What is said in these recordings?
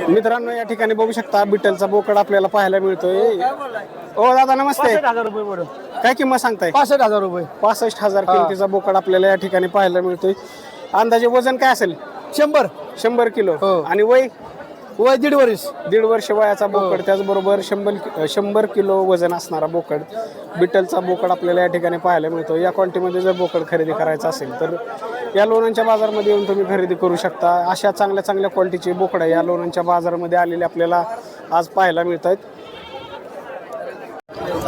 मित्रांनो या ठिकाणी बघू शकता बिटलचा बोकड आपल्याला पाहायला मिळतोय. ओ दादा नमस्ते. 65,000 रुपये बरं. काय किंमत सांगताय? 65,000 रुपये. 65,000 किमतीचा बोकड आपल्याला या ठिकाणी पाहायला मिळतोय. अंदाजे वजन काय असेल? 100 किलो. आणि वय 1.5 वर्ष. 1.5 वर्ष वयाचा बोकड, त्याचबरोबर 100 किलो वजन असणारा बोकड, बिटलचा बोकड आपल्याला या ठिकाणी पाहायला मिळतो. या क्वालिटीमध्ये जर बोकड खरेदी करायचं असेल तर या लोणंदच्या बाजारामध्ये येऊन तुम्ही खरेदी करू शकता. अशा चांगल्या चांगल्या क्वालिटीचे बोकड या लोणंदच्या बाजारामध्ये आलेले आपल्याला आज पाहायला मिळत आहेत.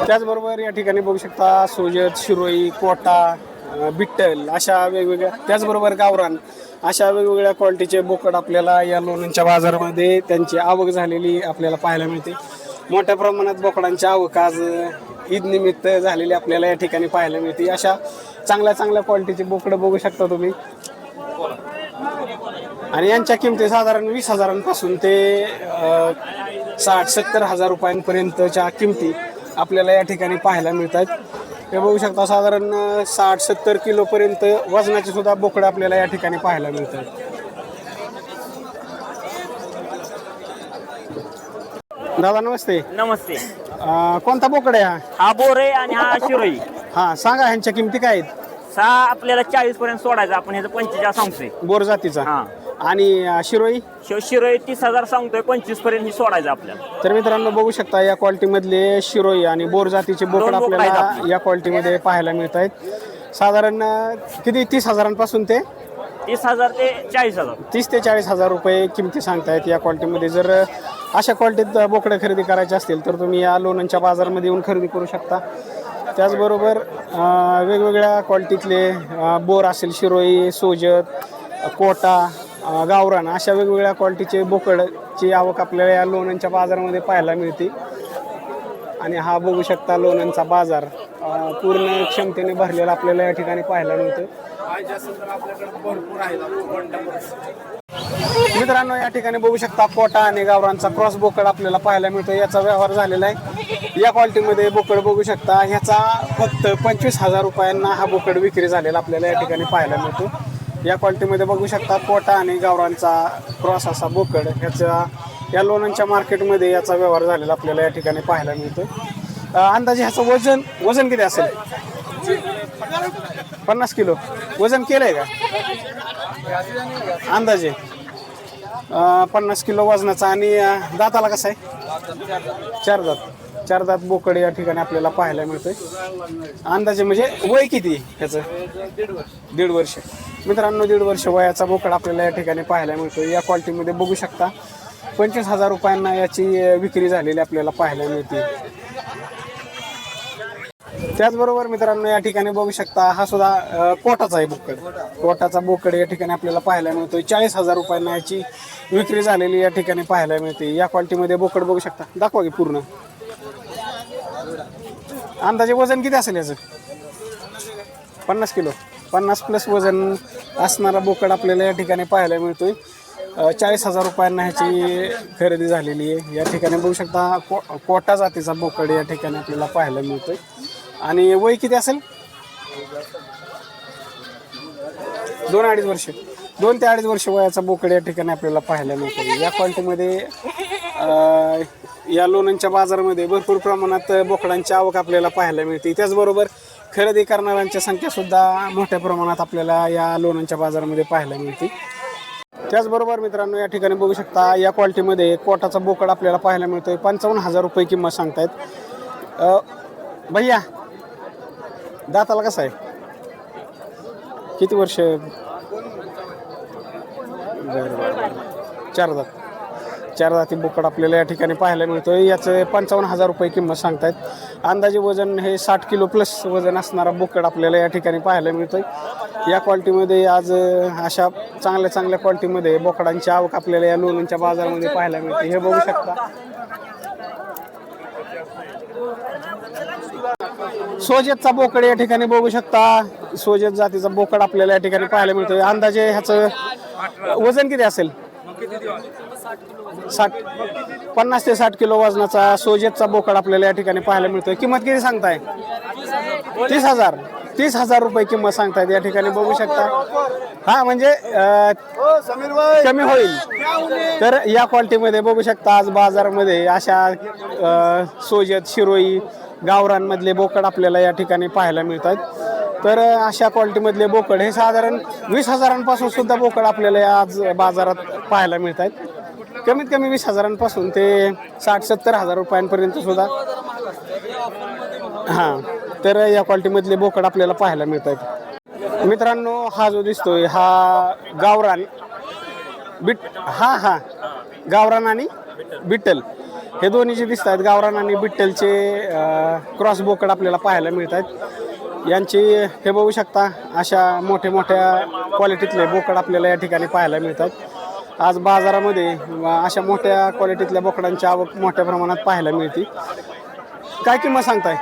त्याचबरोबर या ठिकाणी बघू शकता सोजत, शिरोई, कोटा, बिट्टल अशा वेगवेगळ्या, त्याचबरोबर गावरान अशा वेगवेगळ्या क्वालिटीचे बोकड आपल्याला या लोणंदच्या बाजारामध्ये त्यांची आवक झालेली आपल्याला पाहायला मिळते. मोठ्या प्रमाणात बोकडांची आवक आज ईद निमित्त झालेली आपल्याला या ठिकाणी पाहायला मिळते. अशा चांगल्या चांगल्या क्वालिटीचे बोकडं बघू शकता तुम्ही. आणि यांच्या किमती साधारण 20,000पासून ते 60-70 हजार रुपयांपर्यंतच्या किमती आपल्याला या ठिकाणी पाहायला मिळतात. हे बघू शकता साधारण 60-70 किलोपर्यंत वजनाचे सुद्धा बोकडे आपल्याला या ठिकाणी पाहायला मिळतात. दादा नमस्ते. नमस्ते. कोणता बोकड आहे हा? हा बोर आहे आणि हा शिरोई. हा सांगा ह्यांच्या किमती काय आहेत? आपल्याला 40 पर्यंत सोडायचं, आपण ह्याचं 25 सांगतोय. बोर जातीचा. हा. आणि शिरोई शिरोई 30,000 सांगतोय, 25 पर्यंत ही सोडायचं आपल्याला. तर मित्रांनो बघू शकता या क्वालिटीमधले शिरोई आणि बोर जातीचे बोकड आपल्याला या क्वालिटीमध्ये पाहायला मिळत आहेत. साधारण किती 30,000पासून ते 30,000 ते 40,000. 30 ते 40,000 रुपये किमती सांगतायत या क्वालिटीमध्ये. जर अशा क्वालिटीत बोकडे खरेदी करायचे असतील तर तुम्ही या लोणंदच्या बाजारामध्ये येऊन खरेदी करू शकता. त्याचबरोबर वेगवेगळ्या क्वालिटीतले बोर असेल, शिरोई, सोजत, कोटा, गावरान अशा वेगवेगळ्या क्वालिटीचे बोकडची आवक आपल्याला या लोणंदच्या बाजारामध्ये पाहायला मिळते. आणि हा बघू शकता लोणंदचा बाजार पूर्ण क्षमतेने भरलेला आपल्याला या ठिकाणी पाहायला मिळतो. मित्रांनो या ठिकाणी बघू शकता कोटा आणि गावरांचा क्रॉस बोकड आपल्याला पाहायला मिळतो. याचा व्यवहार झालेला आहे. या क्वालिटीमध्ये बोकड बघू शकता, ह्याचा फक्त 25,000 रुपयांना हा बोकड विक्री झालेला आपल्याला या ठिकाणी पाहायला मिळतो. या क्वालिटीमध्ये बघू शकता कोटा आणि गावरांचा क्रॉस असा बोकड, ह्याचा या लोणंदच्या मार्केटमध्ये याचा व्यवहार झालेला आपल्याला या ठिकाणी पाहायला मिळतो. अंदाजे ह्याचं वजन किती असेल? 50 किलो वजन केलंय का अंदाजे? 50 किलो वजनाचा. आणि दाताला कसं आहे? 4 दात बोकड या ठिकाणी आपल्याला पाहायला मिळतोय. अंदाजे म्हणजे वय किती ह्याचं? 1.5 वर्ष. मित्रांनो 1.5 वर्ष वयाचा बोकड आपल्याला या ठिकाणी पाहायला मिळतो. या क्वालिटीमध्ये बघू शकता 25,000 रुपयांना याची विक्री झालेली आपल्याला पाहायला मिळते. त्याचबरोबर मित्रांनो या ठिकाणी बघू शकता हा सुद्धा कोटाचा आहे बोकड. कोटाचा बोकड या ठिकाणी आपल्याला पाहायला मिळतोय. 40,000 रुपयांना याची विक्री झालेली या ठिकाणी पाहायला मिळते. या क्वालिटीमध्ये बोकड बघू शकता. दाखवा की पूर्ण. अंदाजे वजन किती असेल याचं? 50 किलो. 50+ वजन असणारा बोकड आपल्याला या ठिकाणी पाहायला मिळतोय. 40,000 रुपयांना ह्याची खरेदी झालेली आहे. या ठिकाणी बघू शकता कोटा जातीचा बोकड या ठिकाणी आपल्याला पाहायला मिळतोय. आणि वय किती असेल? 2-2.5 वर्ष. 2 ते 2.5 वर्ष वयाचा बोकड या ठिकाणी आपल्याला पाहायला मिळतो. या क्वालिटीमध्ये या लोणंदच्या बाजारामध्ये भरपूर प्रमाणात बोकडांची आवक आपल्याला पाहायला मिळते. त्याचबरोबर खरेदी करणाऱ्यांची संख्या सुद्धा मोठ्या प्रमाणात आपल्याला या लोणंदच्या बाजारामध्ये पाहायला मिळते. त्याचबरोबर मित्रांनो या ठिकाणी बघू शकता या क्वालिटीमध्ये कोटाचा बोकड आपल्याला पाहायला मिळतोय. 55,000 रुपये किंमत सांगतायत. भैया दाताला कसं आहे? किती वर्ष? 4 दात. 4 दाती बोकड आपल्याला या ठिकाणी पाहायला मिळतोय. याचं 55,000 रुपये किंमत सांगतायत. अंदाजे वजन हे 60 किलो प्लस वजन असणारा बोकड आपल्याला या ठिकाणी पाहायला मिळतोय. या क्वालिटीमध्ये आज अशा चांगल्या चांगल्या क्वालिटीमध्ये बोकडांची आवक आपल्याला या लोणंदच्या बाजारामध्ये पाहायला मिळते. हे बघू शकता सोजतचा बोकड या ठिकाणी बघू शकता. सोजत जातीचा बोकड आपल्याला या ठिकाणी पाहायला मिळतोय. अंदाजे ह्याचं वजन किती असेल? 50 ते 60 किलो वजनाचा सोजेतचा बोकड आपल्याला या ठिकाणी पाहायला मिळतोय. किंमत किती सांगताय? 30,000 रुपये किंमत सांगतायत या ठिकाणी बघू शकता. हा म्हणजे कमी होईल. तर या क्वालिटीमध्ये बघू शकता आज बाजारामध्ये अशा सोजत, शिरोई, गावरांमधले बोकड आपल्याला या ठिकाणी पाहायला मिळतात. तर अशा क्वालिटीमधले बोकड हे साधारण 20,000पासून सुद्धा बोकड आपल्याला आज बाजारात पाहायला मिळत आहेत. कमीत कमी 20,000पासून ते 60-70 हजार रुपयांपर्यंत सुद्धा हां. तर या क्वालिटीमधले बोकड आपल्याला पाहायला मिळत आहेत. मित्रांनो, हा जो दिसतोय हा गावरान गावरान आणि बिट्टल हे दोन्ही जे दिसत आहेत, गावरान आणि बिट्टलचे क्रॉस बोकड आपल्याला पाहायला मिळत आहेत. यांची हे बघू शकता अशा मोठ्या क्वालिटीतले बोकड आपल्याला या ठिकाणी पाहायला मिळतात. आज बाजारामध्ये अशा मोठ्या क्वालिटीतल्या बोकडांची आवक मोठ्या प्रमाणात पाहायला मिळते. काय किंमत सांगताय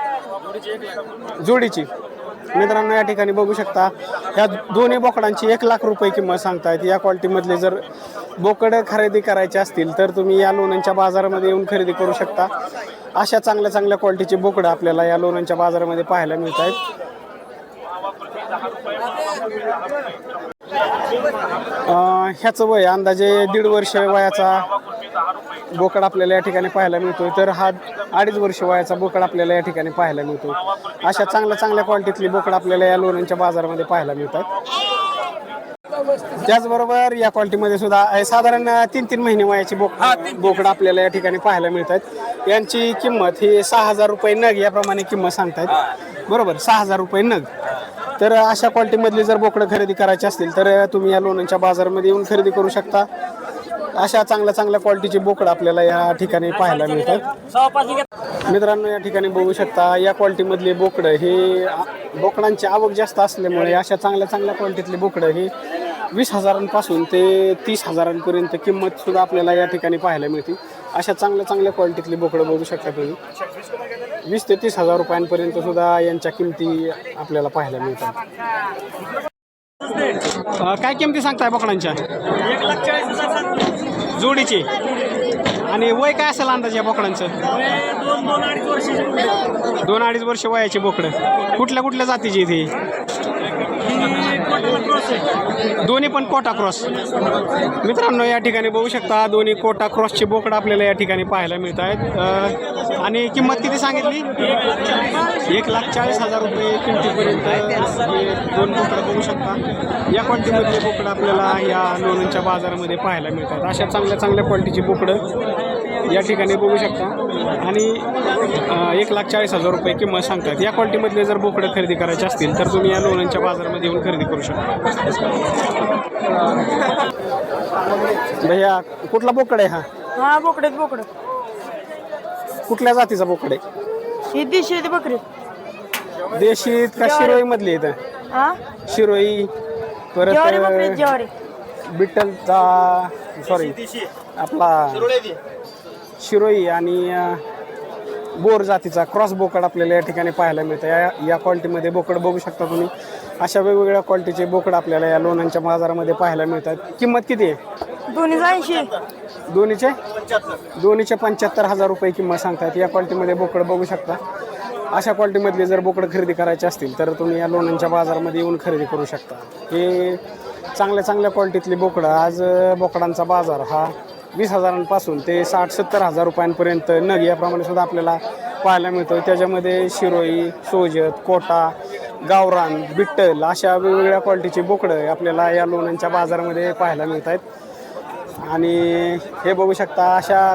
जोडीची? मित्रांनो, या ठिकाणी बघू शकता ह्या दोन्ही बोकडांची 1 लाख रुपये किंमत सांगतायत. या क्वालिटीमधले जर बोकड खरेदी करायचे असतील तर तुम्ही या लोणंदच्या बाजारामध्ये येऊन खरेदी करू शकता. अशा चांगल्या क्वालिटीचे बोकडं आपल्याला या लोणंदच्या बाजारामध्ये पाहायला मिळत आहेत. ह्याचं वय अंदाजे 1.5 वर्ष वयाचा बोकड आपल्याला या ठिकाणी पाहायला मिळतोय. तर हा 2.5 वर्ष वयाचा बोकड आपल्याला या ठिकाणी पाहायला मिळतोय. अशा चांगल्या क्वालिटीतली बोकड आपल्याला या लोणंदच्या बाजारामध्ये पाहायला मिळतात. त्याचबरोबर या क्वालिटीमध्ये सुद्धा साधारण 3-3 महिने वयाची बोकड आपल्याला या ठिकाणी पाहायला मिळतात. यांची किंमत ही 6,000 रुपये नग याप्रमाणे किंमत सांगतायत. बरोबर, 6,000 रुपये नग. तर अशा क्वालिटीमधली जर बोकडं खरेदी करायची असतील तर तुम्ही या लोणंदच्या बाजारामध्ये येऊन खरेदी करू शकता. अशा चांगल्या क्वालिटीचे बोकड आपल्याला या ठिकाणी पाहायला मिळतात. मित्रांनो, या ठिकाणी बघू शकता या क्वालिटीमधले बोकडं हे बोकडांची आवक जास्त असल्यामुळे अशा चांगल्या क्वालिटीतले बोकडं हे 20,000पासून ते 30,000पर्यंत किंमत सुद्धा आपल्याला या ठिकाणी पाहायला मिळते. अशा चांगल्या क्वालिटीतली बोकडं बघू शकता तुम्ही. 20,000 ते 30,000 रुपयांपर्यंत सुद्धा यांच्या किमती आपल्याला पाहायला मिळतात. काय किमती सांगताय बोकडांच्या? 1,40,000 जोडीची. आणि वय काय असेल अंदाज या बोकडांचं? 2-2.5 वर्ष वयाचे बोकडं. कुठल्या जातीची इथे? दोन्ही पण कोटा क्रॉस. मित्रांनो, या ठिकाणी बघू शकता दोन्ही कोटा क्रॉसचे बोकडं आपल्याला या ठिकाणी पाहायला मिळत आहेत. आणि किंमत किती सांगितली? 1,40,000 रुपये किमतीपर्यंत हे दोन बोकडं बघू शकता. या क्वालिटीमधले बोकडं आपल्याला या लोणंदच्या बाजारामध्ये पाहायला मिळतात. अशा चांगल्या क्वालिटीची बोकडं या ठिकाणी बघू शकता. आणि 1,40,000 रुपये किंमत सांगतात. या क्वालिटीमधले जर बोकडं खरेदी करायचे असतील तर तुम्ही या लोणंदच्या बाजारामध्ये येऊन खरेदी करू शकता. भैया, कुठला बोकड आहे हा? हा, बोकड. कुठल्या जातीचा बोकड आहे? ही देशी बकरी. देशी का शिरोई मधली इथं? हा, शिरोई, ज्वारी बकरी, परत ज्वारी. बिट्टलचा सॉरी आपला शिरोई आणि बोर जातीचा क्रॉस बोकड आपल्याला या ठिकाणी पाहायला मिळतं. या क्वालिटीमध्ये बोकड बघू शकता तुम्ही. अशा वेगवेगळ्या क्वालिटीचे बोकड आपल्याला या लोणंदच्या बाजारामध्ये पाहायला मिळतात. किंमत किती आहे? दोन्ही 80. दोन्हीचे 75,000 रुपये किंमत सांगतात. या क्वालिटीमध्ये बोकड बघू शकता. अशा क्वालिटीमधले जर बोकड खरेदी करायचे असतील तर तुम्ही या लोणंदच्या बाजारामध्ये येऊन खरेदी करू शकता. हे चांगल्या क्वालिटीतले बोकडं. आज बोकडांचा बाजार हा 20,000पासून ते 60-70 हजार रुपयांपर्यंत नग याप्रमाणे सुद्धा आपल्याला पाहायला मिळतो. त्याच्यामध्ये शिरोई, सोजत, कोटा, गावरान, बिट्टल अशा वेगवेगळ्या क्वालिटीची बोकडं आपल्याला या लोणंदच्या बाजारामध्ये पाहायला मिळत आहेत. आणि हे बघू शकता अशा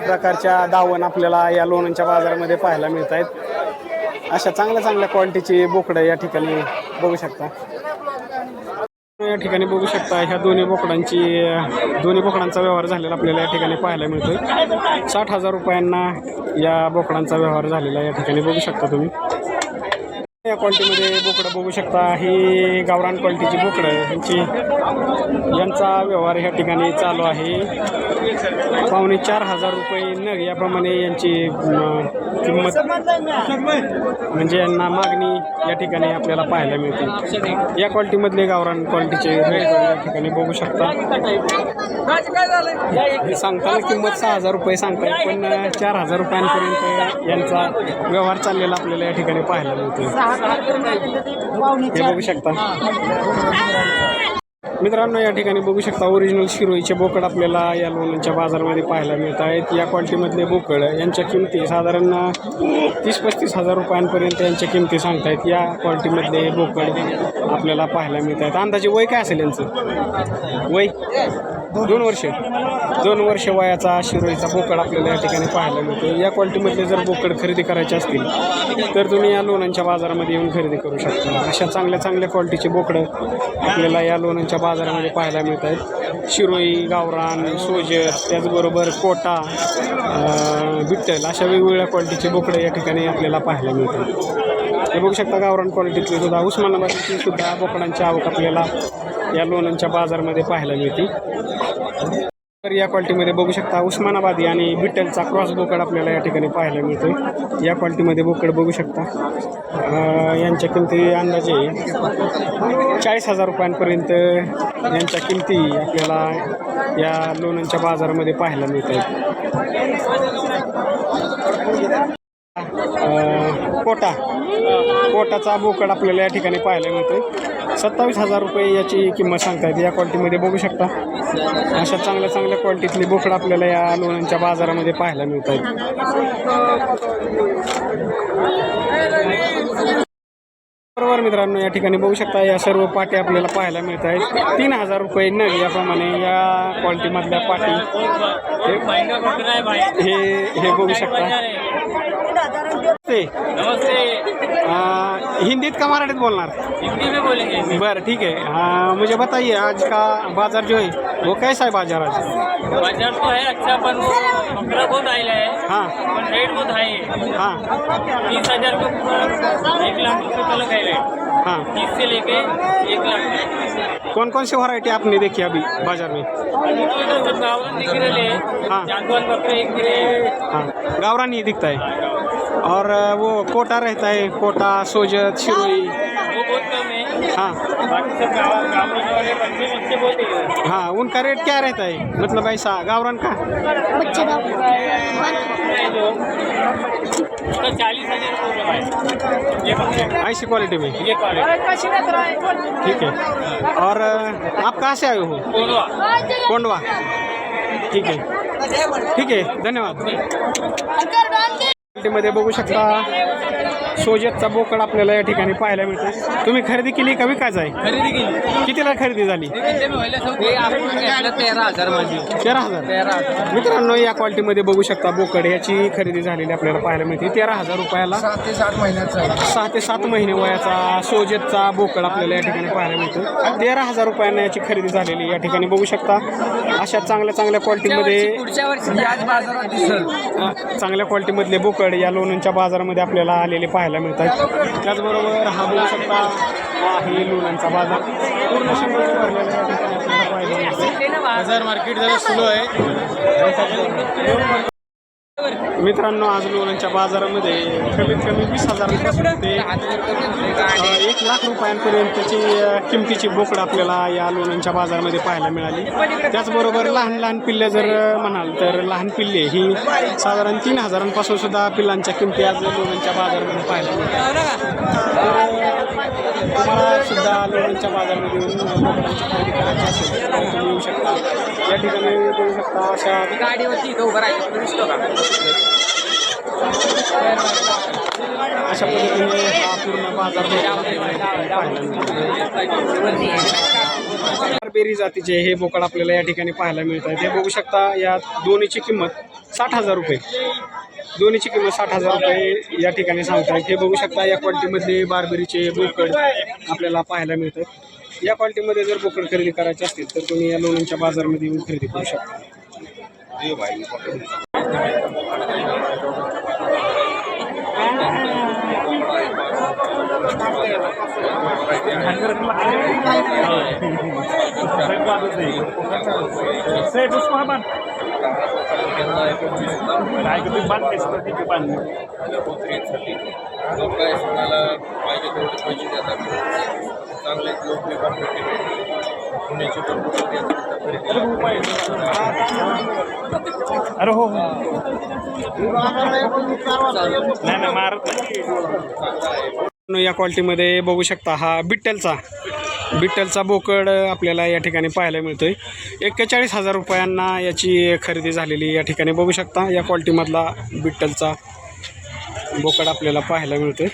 प्रकारच्या दावण आपल्याला या लोणंदच्या बाजारामध्ये पाहायला मिळत आहेत. अशा चांगल्या क्वालिटीची बोकडं या ठिकाणी बघू शकता. या ठिकाणी बघू शकता ह्या दोन्ही बोकडांचा व्यवहार झालेला आपल्याला या ठिकाणी पाहायला मिळतोय. 60,000 रुपयांना या बोकडांचा व्यवहार झालेला या ठिकाणी बघू शकता तुम्ही. या क्वालिटीमध्ये बोकडं बघू शकता. ही गावरान क्वालिटीची बोकडं यांचा व्यवहार ह्या ठिकाणी चालू आहे. 4,500 रुपये नग याप्रमाणे यांची किंमत म्हणजे यांना मागणी या ठिकाणी आपल्याला पाहायला मिळते। या क्वालिटीमधले गावरान क्वालिटीचे रेट या ठिकाणी बघू शकता। सांगताना किंमत 6,000 रुपये सांगताय, पण 4,000 रुपयांपर्यंत यांचा व्यवहार चाललेला आपल्याला या ठिकाणी पाहायला मिळतो। हे बघू शकता मित्रांनो, या ठिकाणी बघू शकता ओरिजिनल शिरोईचे बोकड आपल्याला या लोणंदच्या बाजारामध्ये पाहायला मिळत आहेत। या क्वालिटीमधले बोकड यांच्या किमती साधारण 30-35 हजार रुपयांपर्यंत यांच्या किमती सांगतायत। या क्वालिटीमधले बोकड आपल्याला पाहायला मिळत आहेत। अंदाजे वय काय असेल यांचं? वय 2 वर्ष। 2 वर्ष वयाचा शिरोईचा बोकड आपल्याला या ठिकाणी पाहायला मिळतो। या क्वालिटीमधले जर बोकड खरेदी करायचे असतील तर तुम्ही या लोणंदच्या बाजारामध्ये येऊन खरेदी करू शकता। अशा चांगल्या क्वालिटीचे बोकडं आपल्याला या लोणंदच्या बाजारामध्ये पाहायला मिळत आहेत। शिरोई, गावरान, सोजत, त्याचबरोबर कोटा, बिट्टल अशा वेगवेगळ्या क्वालिटीचे बोकडं या ठिकाणी आपल्याला पाहायला मिळतात। हे बघू शकता गावरान क्वालिटीतले सुद्धा उस्मानाबादची सुद्धा बोकडांची आवक आपल्याला या लोणंदच्या बाजारामध्ये पाहायला मिळते। तर या क्वालिटीमध्ये बघू शकता उस्मानाबादी आणि बिट्टलचा क्रॉस बोकड आपल्याला या ठिकाणी पाहायला मिळतो। या क्वालिटीमध्ये बोकड बघू शकता। यांच्या किमती अंदाजे 40,000 रुपयांपर्यंत यांच्या किमती आपल्याला या लोणंदच्या बाजारामध्ये पाहायला मिळत आहेत। कोटाचा बोकड आपल्याला या ठिकाणी पाहायला मिळतो। 27,000 रुपये याची किंमत सांगतायत। या क्वालिटीमध्ये बघू शकता अशा चांगल्या क्वालिटीतली बोकड आपल्याला या लोणंदच्या बाजारामध्ये पाहायला मिळत आहेत। बरोबर मित्रांनो, या ठिकाणी बघू शकता या सर्व पाटी आपल्याला पाहायला मिळत आहेत। 3,000 रुपये नग याप्रमाणे या क्वालिटीमधल्या पाटी हे बघू शकता। हिंदीत का मराठीत बोलणार? हिंदी में बोलेंगे। बरं ठीक है। मुझे बताइए आज का बाजार जो है वो कैसा है बाजार आज? बाजार तो है अच्छा, पर वो बकरा बहुत आइला है। हाँ पर रेट बहुत हाई है। हाँ 30,000 के ऊपर 1 लाख रुपये तक है रेट। हाँ 30 से लेके 1 लाख। कौन कौन सी वैरायटी आपने देखी अभी बाजार में? तो सब गावरान दिख रहे हैं। हाँ। जानवर बकरे एक गिरे। हाँ गावरान ही दिखता है और वो कोटा रहता है, कोटा, सोजत, शिरोई। वो बहुत कम है। हाँ बाकी सब गावरान वाले बच्चे बहुत है। हाँ उनका रेट क्या रहता है? मतलब ऐसा गावरान का बच्चे उसका 40,000 रुपये ये बकरे ऐसी क्वालिटी में। ये क्वालिटी। ठीक है। और आप कहाँ से आए हो? कोंडवा। ठीक है धन्यवाद। मध्ये बघू शकता सोजतचा बोकड आपल्याला या ठिकाणी पाहायला मिळतो। तुम्ही खरेदी केली का विकायचं आहे? खरेदी केली। कितीला खरेदी झाली? 13,000 माझी। 13,000। मित्रांनो, या क्वालिटीमध्ये बघू शकता बोकड याची खरेदी झालेली आपल्याला पाहायला मिळते 13,000 रुपयाला। 7 ते 7 महिन्याचा 6 ते 7 महिने वयाचा सोजतचा बोकड आपल्याला या ठिकाणी पाहायला मिळतो। 13,000 रुपयांना याची खरेदी झालेली या ठिकाणी बघू शकता। अशा चांगल्या क्वालिटीमध्ये पुढच्या वर्षी याच बाजारात दिसेल। चांगल्या क्वालिटीमधले बोकड या लोणंदच्या बाजारामध्ये आपल्याला आलेले पाहायला मिळतात। त्याचबरोबर हा बघू शकता आहे लोणंदचा बाजार पूर्ण शंभर भरलेला या ठिकाणी आपल्याला पाहायला मिळतो। बाजार मार्केट जरा स्लो आहे। मित्रांनो, आज लोणंदच्या बाजारामध्ये कमीत कमी 20,000 ते 1 लाख रुपयांपर्यंतची किमतीची बोकड आपल्याला या लोणंदच्या बाजारामध्ये पाहायला मिळाली। त्याचबरोबर लहान पिल्ले जर म्हणाल तर लहान पिल्ले ही साधारण 3,000पासून सुद्धा पिल्लांच्या किमती आज लोणंदच्या बाजारामध्ये पाहायला मिळतात। तुम्हाला सुद्धा लोणंदच्या बाजारामध्ये येऊन बोकडांची खरेदी करायची असेल तर तुम्ही येऊ शकता। या ठिकाणी बघू शकता अशा गाडीवरती इथं उभं राहायचं दिसतो का? अशा पद्धतीने हा पूर्ण बाजार बेरी जातीचे हे बोकड आपल्याला या ठिकाणी पाहायला मिळत आहे। हे बघू शकता या दोन्हीची किंमत 60,000 रुपये। दोन्हीची किंमत 60,000 रुपये या ठिकाणी सांगतात। हे बघू शकता या क्वालिटीमधले बारबेरीचे बोकड आपल्याला पाहायला मिळतात। या क्वालिटीमध्ये जर बोकड खरेदी करायचे असतील तर तुम्ही या लोणंदच्या बाजारामध्ये येऊन खरेदी करू शकता। सेठ उस्मानाबाद काय का तुम्ही बांधतेस तर तिथे बांधली लोक काय सणाला पाहिजे तेवढे पैसे देतात चांगले लोक पुण्याची अरे हो नाही नाही मारत नाही. या क्वालिटीमध्ये बघू शकता हा बिट्टलचा बोकड आपल्याला या ठिकाणी पाहायला मिळतोय. 41,000 रुपयांना याची खरेदी झालेली या ठिकाणी बघू शकता. या क्वालिटीमधला बिट्टलचा बोकड आपल्याला पाहायला मिळतोय.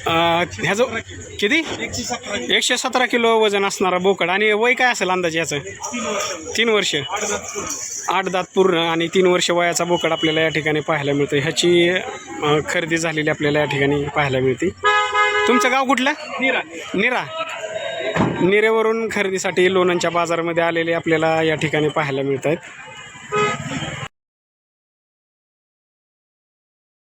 ह्याचं किती 117 किलो वजन असणारा बोकड आणि वय काय असेल अंदाजे याचं 3 वर्ष 8 दात पूर्ण आणि 3 वर्ष वयाचा बोकड आपल्याला या ठिकाणी पाहायला मिळतो. ह्याची खरेदी झालेली आपल्याला या ठिकाणी पाहायला मिळते. तुमचं गाव कुठलं? निरा. निरेवरून खरेदीसाठी लोणंदच्या बाजारामध्ये आलेले आपल्याला या ठिकाणी पाहायला मिळत आहेत.